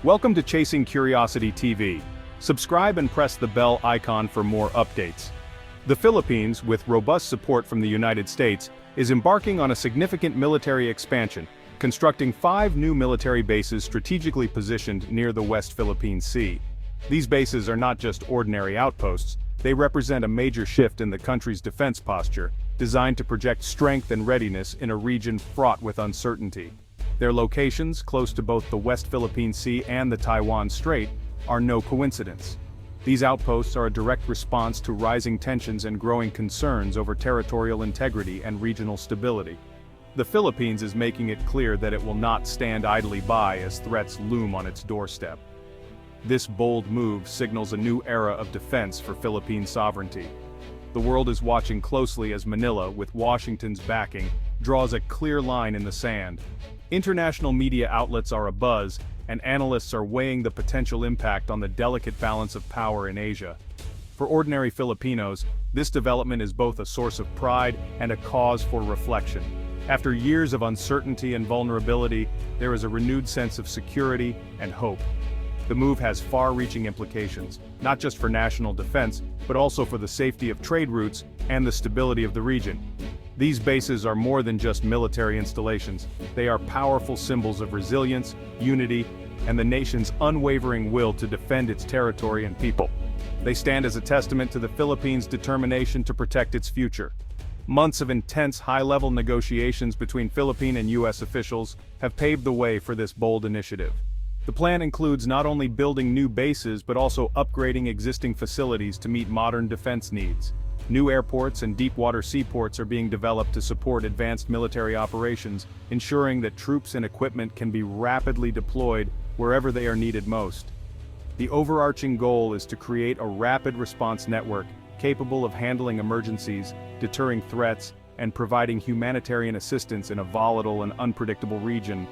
Welcome to Chasing Curiosity TV. Subscribe and press the bell icon for more updates. The Philippines, with robust support from the United States, is embarking on a significant military expansion, constructing 5 new military bases strategically positioned near the West Philippine Sea. These bases are not just ordinary outposts, they represent a major shift in the country's defense posture, designed to project strength and readiness in a region fraught with uncertainty. Their locations, close to both the West Philippine Sea and the Taiwan Strait, are no coincidence. These outposts are a direct response to rising tensions and growing concerns over territorial integrity and regional stability. The Philippines is making it clear that it will not stand idly by as threats loom on its doorstep. This bold move signals a new era of defense for Philippine sovereignty. The world is watching closely as Manila, with Washington's backing, draws a clear line in the sand. International media outlets are abuzz, and analysts are weighing the potential impact on the delicate balance of power in Asia. For ordinary Filipinos, this development is both a source of pride and a cause for reflection. After years of uncertainty and vulnerability, there is a renewed sense of security and hope. The move has far-reaching implications, not just for national defense, but also for the safety of trade routes and the stability of the region. These bases are more than just military installations. They are powerful symbols of resilience, unity, and the nation's unwavering will to defend its territory and people. They stand as a testament to the Philippines' determination to protect its future. Months of intense high-level negotiations between Philippine and U.S. officials have paved the way for this bold initiative. The plan includes not only building new bases but also upgrading existing facilities to meet modern defense needs. New airports and deep-water seaports are being developed to support advanced military operations, ensuring that troops and equipment can be rapidly deployed wherever they are needed most. The overarching goal is to create a rapid response network capable of handling emergencies, deterring threats, and providing humanitarian assistance in a volatile and unpredictable region.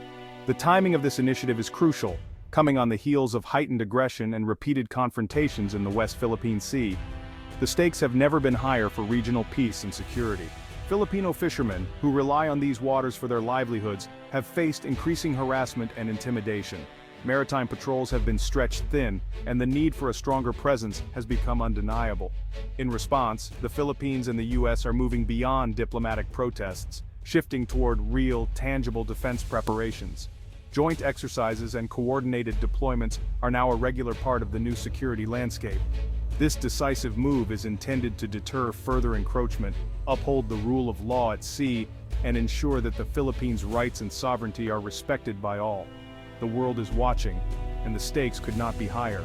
The timing of this initiative is crucial, coming on the heels of heightened aggression and repeated confrontations in the West Philippine Sea. The stakes have never been higher for regional peace and security. Filipino fishermen, who rely on these waters for their livelihoods, have faced increasing harassment and intimidation. Maritime patrols have been stretched thin, and the need for a stronger presence has become undeniable. In response, the Philippines and the U.S. are moving beyond diplomatic protests, shifting toward real, tangible defense preparations. Joint exercises and coordinated deployments are now a regular part of the new security landscape. This decisive move is intended to deter further encroachment, uphold the rule of law at sea, and ensure that the Philippines' rights and sovereignty are respected by all. The world is watching, and the stakes could not be higher.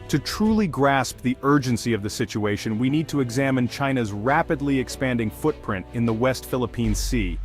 To truly grasp the urgency of the situation, we need to examine China's rapidly expanding footprint in the West Philippine Sea.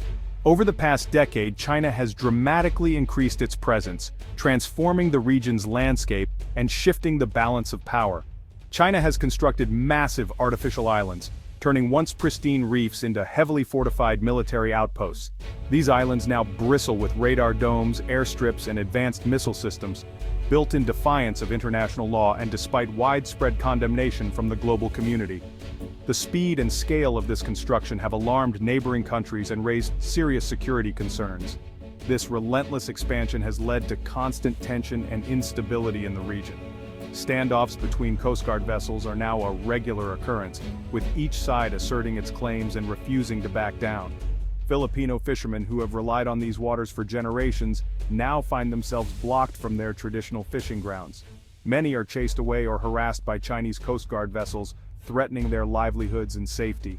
Over the past decade, China has dramatically increased its presence, transforming the region's landscape and shifting the balance of power. China has constructed massive artificial islands, turning once pristine reefs into heavily fortified military outposts. These islands now bristle with radar domes, airstrips, and advanced missile systems, built in defiance of international law and despite widespread condemnation from the global community. The speed and scale of this construction have alarmed neighboring countries and raised serious security concerns. This relentless expansion has led to constant tension and instability in the region. Standoffs between Coast Guard vessels are now a regular occurrence, with each side asserting its claims and refusing to back down. Filipino fishermen who have relied on these waters for generations now find themselves blocked from their traditional fishing grounds. Many are chased away or harassed by Chinese Coast Guard vessels, threatening their livelihoods and safety.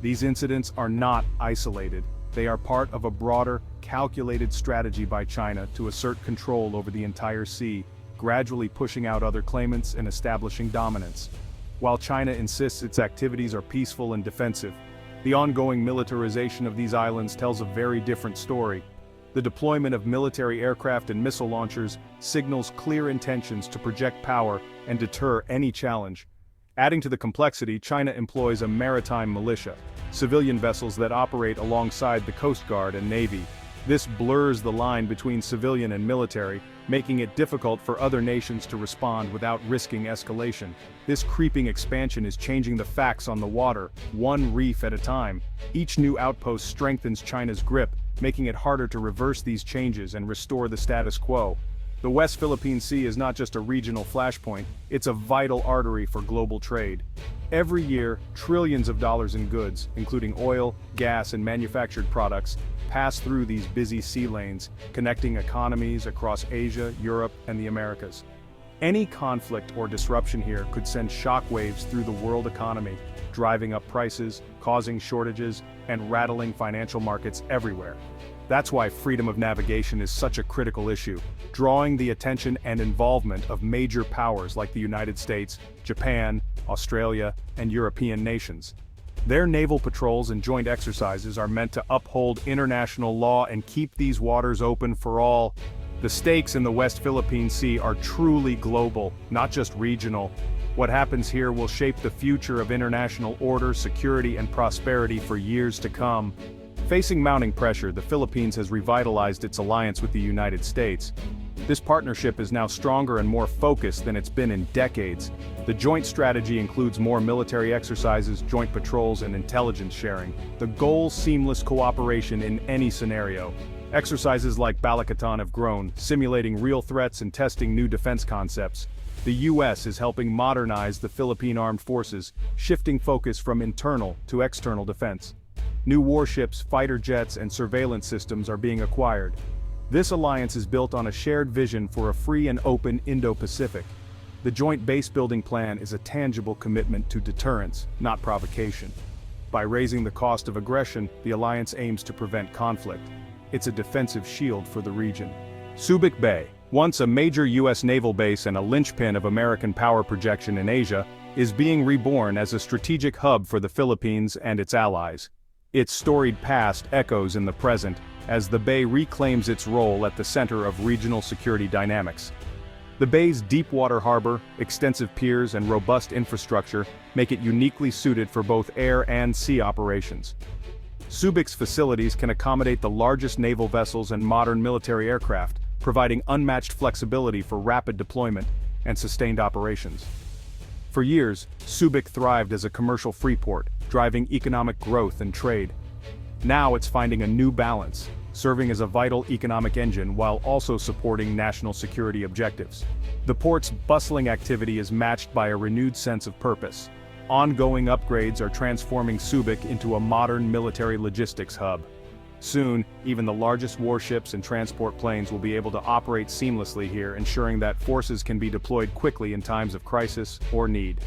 These incidents are not isolated. They are part of a broader, calculated strategy by China to assert control over the entire sea, gradually pushing out other claimants and establishing dominance. While China insists its activities are peaceful and defensive, the ongoing militarization of these islands tells a very different story. The deployment of military aircraft and missile launchers signals clear intentions to project power and deter any challenge. Adding to the complexity, China employs a maritime militia, civilian vessels that operate alongside the Coast Guard and Navy. This blurs the line between civilian and military, making it difficult for other nations to respond without risking escalation. This creeping expansion is changing the facts on the water, one reef at a time. Each new outpost strengthens China's grip, making it harder to reverse these changes and restore the status quo. The West Philippine Sea is not just a regional flashpoint, it's a vital artery for global trade. Every year, trillions of dollars in goods, including oil, gas, and manufactured products, pass through these busy sea lanes, connecting economies across Asia, Europe, and the Americas. Any conflict or disruption here could send shockwaves through the world economy, driving up prices, causing shortages, and rattling financial markets everywhere. That's why freedom of navigation is such a critical issue, drawing the attention and involvement of major powers like the United States, Japan, Australia, and European nations. Their naval patrols and joint exercises are meant to uphold international law and keep these waters open for all. The stakes in the West Philippine Sea are truly global, not just regional. What happens here will shape the future of international order, security, and prosperity for years to come. Facing mounting pressure, the Philippines has revitalized its alliance with the United States. This partnership is now stronger and more focused than it's been in decades. The joint strategy includes more military exercises, joint patrols, and intelligence sharing. The goal: seamless cooperation in any scenario. Exercises like Balakatan have grown, simulating real threats and testing new defense concepts. The U.S. is helping modernize the Philippine Armed Forces, shifting focus from internal to external defense. New warships, fighter jets, and surveillance systems are being acquired. This alliance is built on a shared vision for a free and open Indo-Pacific. The joint base-building plan is a tangible commitment to deterrence, not provocation. By raising the cost of aggression, the alliance aims to prevent conflict. It's a defensive shield for the region. Subic Bay, once a major U.S. naval base and a linchpin of American power projection in Asia, is being reborn as a strategic hub for the Philippines and its allies. Its storied past echoes in the present, as the bay reclaims its role at the center of regional security dynamics. The bay's deep-water harbor, extensive piers, and robust infrastructure make it uniquely suited for both air and sea operations. Subic's facilities can accommodate the largest naval vessels and modern military aircraft, providing unmatched flexibility for rapid deployment and sustained operations. For years, Subic thrived as a commercial freeport, driving economic growth and trade. Now it's finding a new balance, serving as a vital economic engine while also supporting national security objectives. The port's bustling activity is matched by a renewed sense of purpose. Ongoing upgrades are transforming Subic into a modern military logistics hub. Soon, even the largest warships and transport planes will be able to operate seamlessly here, ensuring that forces can be deployed quickly in times of crisis or need.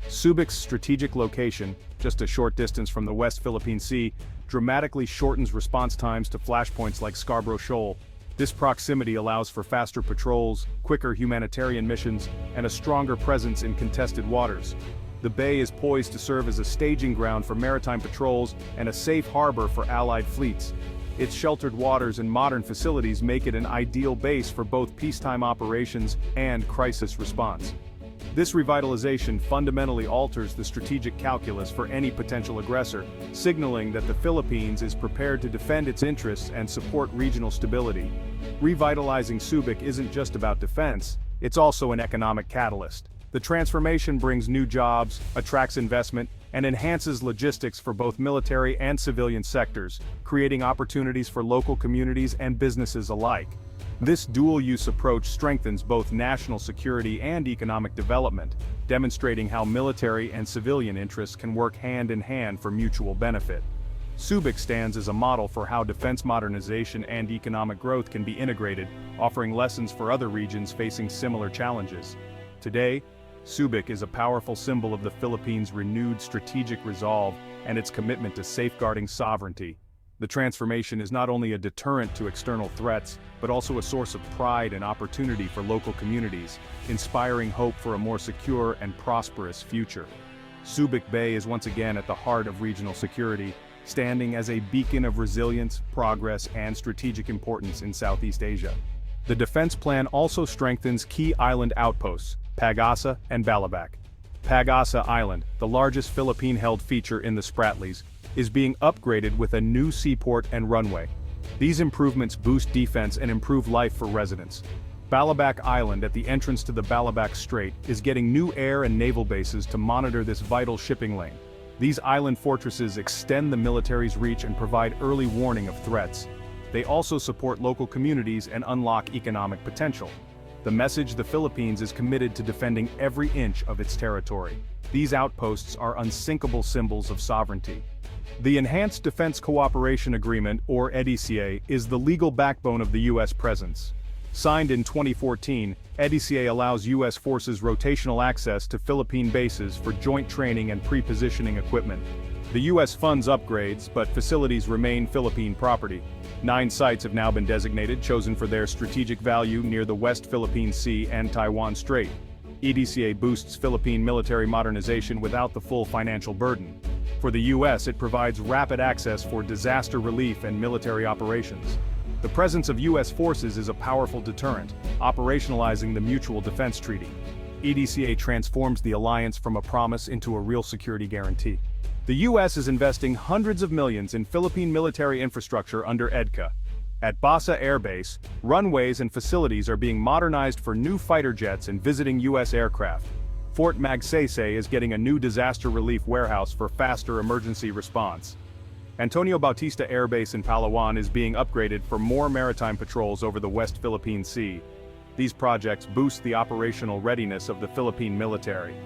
Subic's strategic location, just a short distance from the West Philippine Sea, dramatically shortens response times to flashpoints like Scarborough Shoal. This proximity allows for faster patrols, quicker humanitarian missions, and a stronger presence in contested waters. The bay is poised to serve as a staging ground for maritime patrols and a safe harbor for Allied fleets. Its sheltered waters and modern facilities make it an ideal base for both peacetime operations and crisis response. This revitalization fundamentally alters the strategic calculus for any potential aggressor, signaling that the Philippines is prepared to defend its interests and support regional stability. Revitalizing Subic isn't just about defense, it's also an economic catalyst. The transformation brings new jobs, attracts investment, and enhances logistics for both military and civilian sectors, creating opportunities for local communities and businesses alike. This dual-use approach strengthens both national security and economic development, demonstrating how military and civilian interests can work hand in hand for mutual benefit. Subic stands as a model for how defense modernization and economic growth can be integrated, offering lessons for other regions facing similar challenges. Today, Subic is a powerful symbol of the Philippines' renewed strategic resolve and its commitment to safeguarding sovereignty. The transformation is not only a deterrent to external threats, but also a source of pride and opportunity for local communities, inspiring hope for a more secure and prosperous future. Subic Bay is once again at the heart of regional security, standing as a beacon of resilience, progress, and strategic importance in Southeast Asia. The defense plan also strengthens key island outposts, Pag-asa and Balabac. Pag-asa Island, the largest Philippine-held feature in the Spratlys, is being upgraded with a new seaport and runway. These improvements boost defense and improve life for residents. Balabac Island at the entrance to the Balabac Strait is getting new air and naval bases to monitor this vital shipping lane. These island fortresses extend the military's reach and provide early warning of threats. They also support local communities and unlock economic potential. The message: the Philippines is committed to defending every inch of its territory. These outposts are unsinkable symbols of sovereignty. The Enhanced Defense Cooperation Agreement, or EDCA, is the legal backbone of the U.S. presence. Signed in 2014, EDCA allows U.S. forces rotational access to Philippine bases for joint training and pre-positioning equipment. The U.S. funds upgrades, but facilities remain Philippine property. 9 sites have now been designated, chosen for their strategic value near the West Philippine Sea and Taiwan Strait. EDCA boosts Philippine military modernization without the full financial burden. For the U.S., it provides rapid access for disaster relief and military operations. The presence of U.S. forces is a powerful deterrent, operationalizing the Mutual Defense Treaty. EDCA transforms the alliance from a promise into a real security guarantee. The U.S. is investing hundreds of millions in Philippine military infrastructure under EDCA. At Basa Air Base, runways and facilities are being modernized for new fighter jets and visiting U.S. aircraft. Fort Magsaysay is getting a new disaster relief warehouse for faster emergency response. Antonio Bautista Air Base in Palawan is being upgraded for more maritime patrols over the West Philippine Sea. These projects boost the operational readiness of the Philippine military.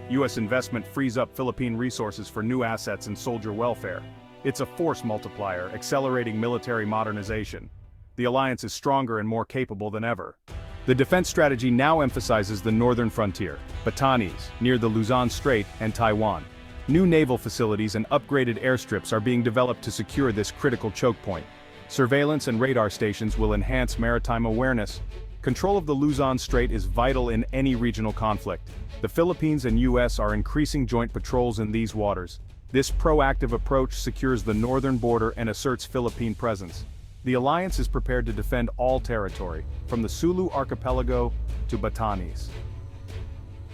U.S. investment frees up Philippine resources for new assets and soldier welfare. It's a force multiplier, accelerating military modernization. The alliance is stronger and more capable than ever. The defense strategy now emphasizes the northern frontier, Batanes, near the Luzon Strait, and Taiwan. New naval facilities and upgraded airstrips are being developed to secure this critical choke point. Surveillance and radar stations will enhance maritime awareness. Control of the Luzon Strait is vital in any regional conflict. The Philippines and U.S. are increasing joint patrols in these waters. This proactive approach secures the northern border and asserts Philippine presence. The alliance is prepared to defend all territory, from the Sulu archipelago to Batanes.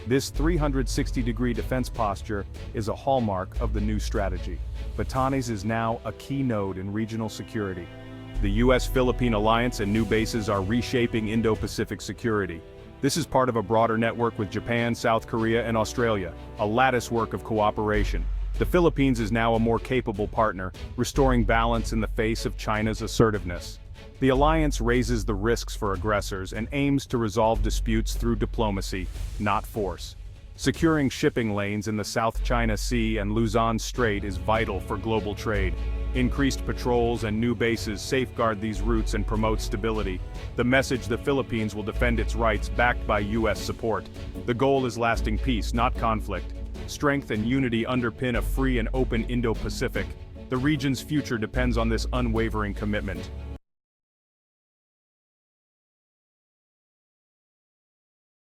This 360-degree defense posture is a hallmark of the new strategy. Batanes is now a key node in regional security. The U.S.-Philippine alliance and new bases are reshaping Indo-Pacific security. This is part of a broader network with Japan, South Korea, and Australia, a lattice work of cooperation. The Philippines is now a more capable partner, restoring balance in the face of China's assertiveness. The alliance raises the risks for aggressors and aims to resolve disputes through diplomacy, not force. Securing shipping lanes in the South China Sea and Luzon Strait is vital for global trade. Increased patrols and new bases safeguard these routes and promote stability. The message: the Philippines will defend its rights, backed by U.S. support. The goal is lasting peace, not conflict. Strength and unity underpin a free and open Indo-Pacific. The region's future depends on this unwavering commitment.